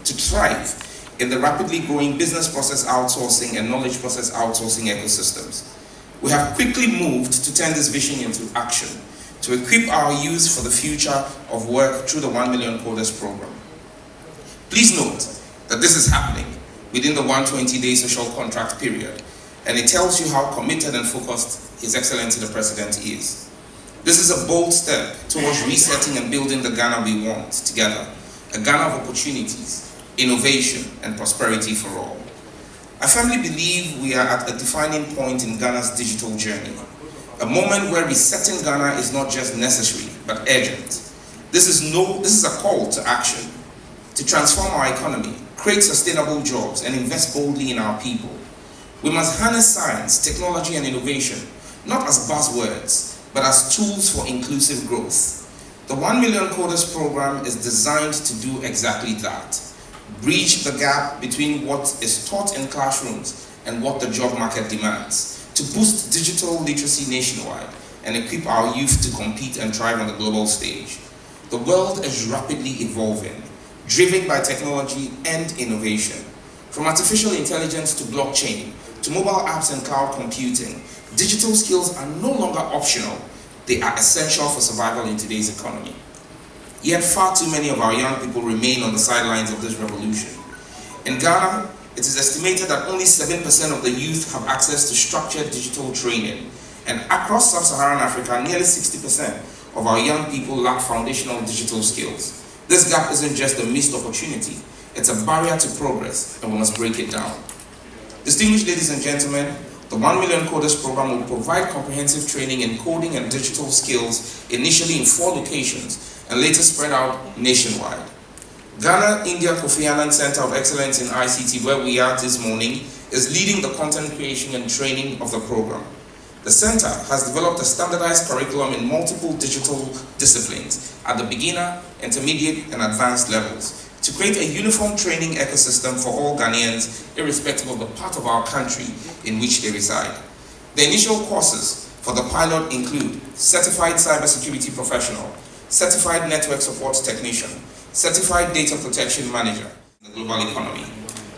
To thrive in the rapidly growing business process outsourcing and knowledge process outsourcing ecosystems. We have quickly moved to turn this vision into action, to equip our youth for the future of work through the 1 Million Coders program. Please note that this is happening within the 120-day social contract period, and it tells you how committed and focused His Excellency the President is. This is a bold step towards resetting and building the Ghana we want together. A Ghana of opportunities, innovation, and prosperity for all. I firmly believe we are at a defining point in Ghana's digital journey, a moment where resetting Ghana is not just necessary, but urgent. This is a call to action, to transform our economy, create sustainable jobs, and invest boldly in our people. We must harness science, technology, and innovation, not as buzzwords, but as tools for inclusive growth. The 1 Million Coders program is designed to do exactly that. Bridge the gap between what is taught in classrooms and what the job market demands, to boost digital literacy nationwide and equip our youth to compete and thrive on the global stage. The world is rapidly evolving, driven by technology and innovation. From artificial intelligence to blockchain, to mobile apps and cloud computing, digital skills are no longer optional. They are essential for survival in today's economy. Yet far too many of our young people remain on the sidelines of this revolution. In Ghana, it is estimated that only 7% of the youth have access to structured digital training. And across sub-Saharan Africa, nearly 60% of our young people lack foundational digital skills. This gap isn't just a missed opportunity, it's a barrier to progress, and we must break it down. Distinguished ladies and gentlemen, the 1 Million Coders program will provide comprehensive training in coding and digital skills, initially in 4 locations, and later spread out nationwide. Ghana India Kofi Annan Center of Excellence in ICT, where we are this morning, is leading the content creation and training of the program. The center has developed a standardized curriculum in multiple digital disciplines at the beginner, intermediate, and advanced levels to create a uniform training ecosystem for all Ghanaians, irrespective of the part of our country in which they reside. The initial courses for the pilot include Certified Cybersecurity Professional, Certified Network Support Technician, Certified Data Protection Manager in the global economy.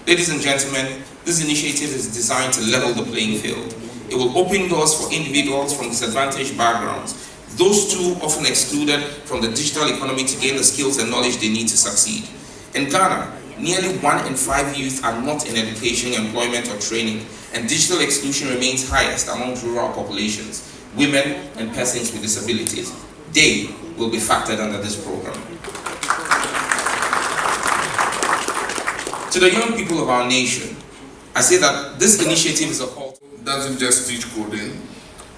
Ladies and gentlemen, this initiative is designed to level the playing field. It will open doors for individuals from disadvantaged backgrounds, those too often excluded from the digital economy, to gain the skills and knowledge they need to succeed. In Ghana, nearly 1 in 5 youth are not in education, employment, or training, and digital exclusion remains highest among rural populations, women, and persons with disabilities. They will be factored under this program. To the young people of our nation, I say that this initiative is a call. It doesn't just teach coding,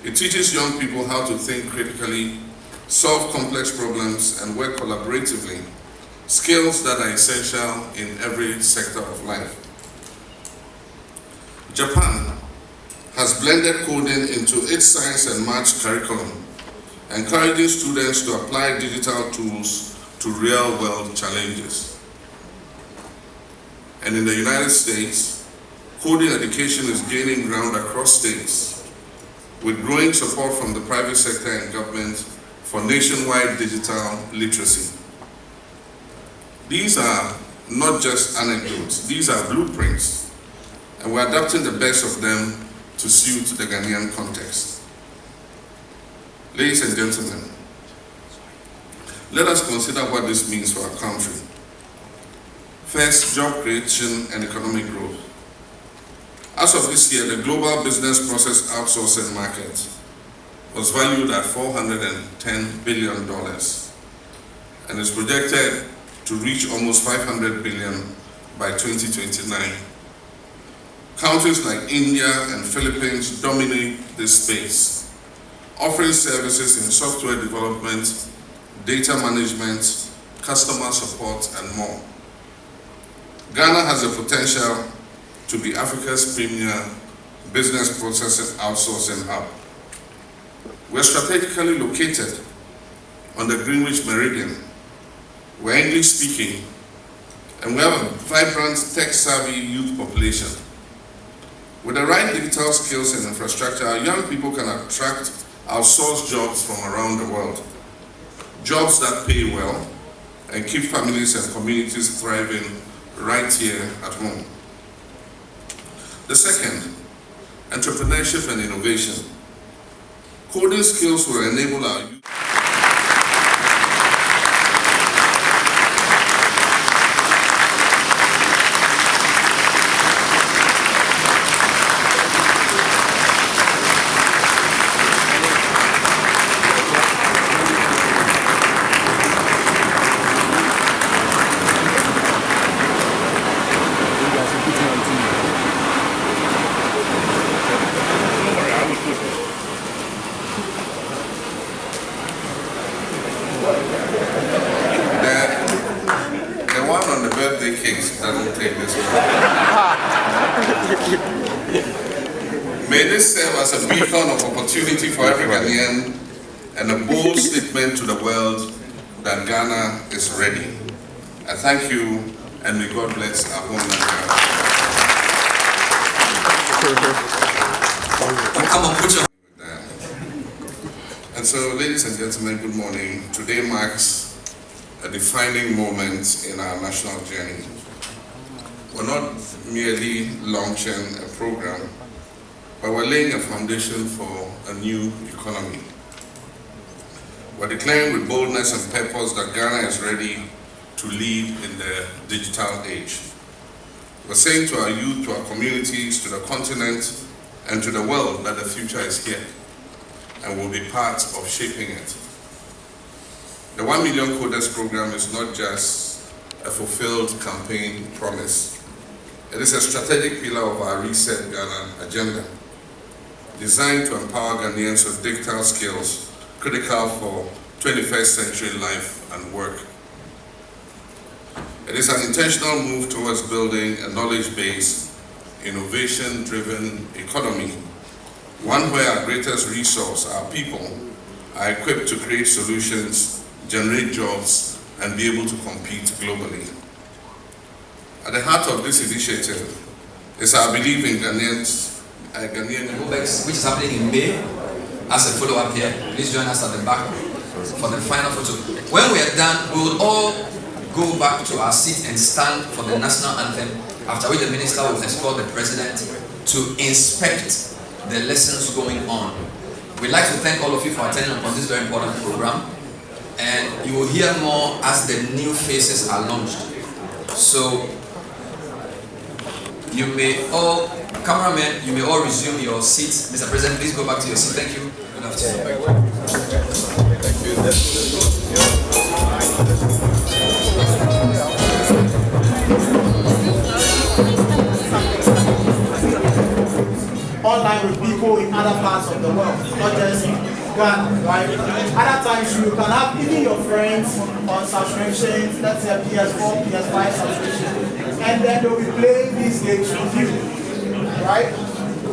It teaches young people how to think critically, solve complex problems, and work collaboratively, skills that are essential in every sector of life. Japan has blended coding into its science and maths curriculum, encouraging students to apply digital tools to real-world challenges. And in the United States, coding education is gaining ground across states, with growing support from the private sector and government for nationwide digital literacy. These are not just anecdotes, these are blueprints, and we're adapting the best of them to suit the Ghanaian context. Ladies and gentlemen, let us consider what this means for our country. First, job creation and economic growth. As of this year, the global business process outsourcing market was valued at $410 billion and is projected to reach almost $500 billion by 2029. Countries like India and Philippines dominate this space, offering services in software development, data management, customer support, and more. Ghana has the potential to be Africa's premier business process outsourcing hub. We're strategically located on the Greenwich Meridian. We're English speaking, and we have a vibrant tech-savvy youth population. With the right digital skills and infrastructure, our young people can attract outsourced jobs from around the world. Jobs that pay well and keep families and communities thriving right here at home. The second, entrepreneurship and innovation. Coding skills will enable our youth. May this serve as a beacon of opportunity for every Ghanaian and a bold statement to the world that Ghana is ready. I thank you, and may God bless our home Nigeria. And so, ladies and gentlemen, good morning. Today marks a defining moment in our national journey. We're not merely launching a program, but we're laying a foundation for a new economy. We're declaring with boldness and purpose that Ghana is ready to lead in the digital age. We're saying to our youth, to our communities, to the continent, and to the world that the future is here, and we'll be part of shaping it. The 1 Million Coders program is not just a fulfilled campaign promise. It is a strategic pillar of our Reset Ghana agenda, designed to empower Ghanaians with digital skills critical for 21st century life and work. It is an intentional move towards building a knowledge-based, innovation-driven economy, one where our greatest resource, our people, are equipped to create solutions, generate jobs, and be able to compete globally. At the heart of this initiative is our belief in Ghanaian which is happening in May. As a follow-up here, please join us at the back for the final photo. When we are done, we will all go back to our seat and stand for the national anthem, after which the minister will escort the president to inspect the lessons going on. We'd like to thank all of you for attending upon this very important program, and you will hear more as the new faces are launched. So you may all, cameramen, you may all resume your seats. Mr. President, please go back to your seat. Thank you. Good afternoon. Online time with people in other parts of the world, not just Ghana, right? Other times you can have even your friends on subscriptions, let's say PS4, PS5 subscription, and then they'll be playing these games with you, right?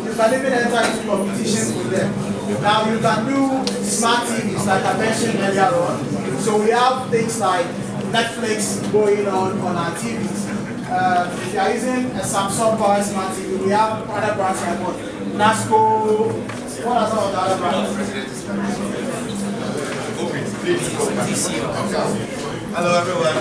You can even enter into competitions with them. Now you can do smart TVs like I mentioned earlier on. So we have things like Netflix going on our TVs. If you are using a Samsung Power Smart TV, we have other brands like what? NASCO, what are some of the other brands? Hello everyone.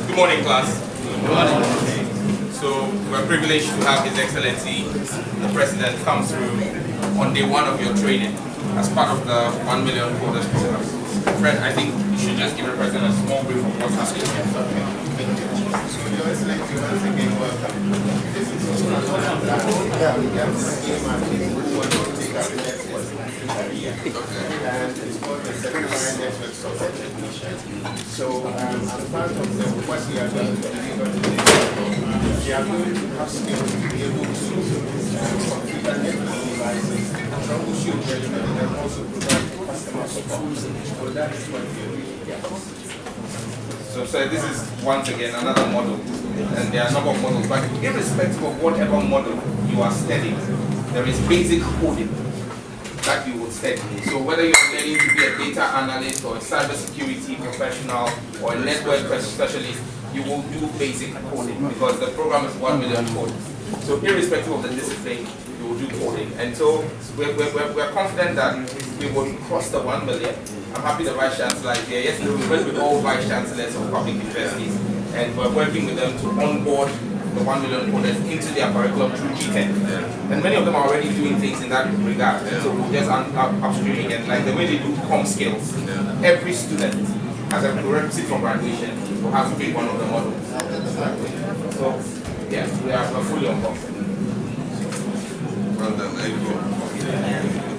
Good morning, class. Good morning. So we're privileged to have His Excellency, the President, come through on day one of your training as part of the 1 million coders program. Fred, I think you should just give the President a small brief of what's happening here. So, Your Excellency, once again, welcome. This is what we have the scheme and we want to take our next one every year. And it's called the Certified Network Support Technician. So, as part of what we are going to deliver today, we are going to have skills to be able to configure network devices, troubleshoot relevant, and also provide customer support. So that is what we are doing here. So this is once again another model, and there are a number of models, but irrespective of whatever model you are studying, there is basic coding that you will study. So whether you are learning to be a data analyst or a cybersecurity professional or a network specialist, you will do basic coding because the program is 1 million code. So irrespective of the discipline, you will do coding. And so we're confident that we will cross the 1 million. I'm happy the Vice Chancellor is here. Yesterday we went with all Vice Chancellors of public universities and we're working with them to onboard the 1 million coders into their curriculum through G10. And many of them are already doing things in that regard. And so we'll just upstreaming and like the way they do com skills, every student as a prerequisite for graduation will have to take one of the models. So yeah, we're fully on board. Well done, thank you.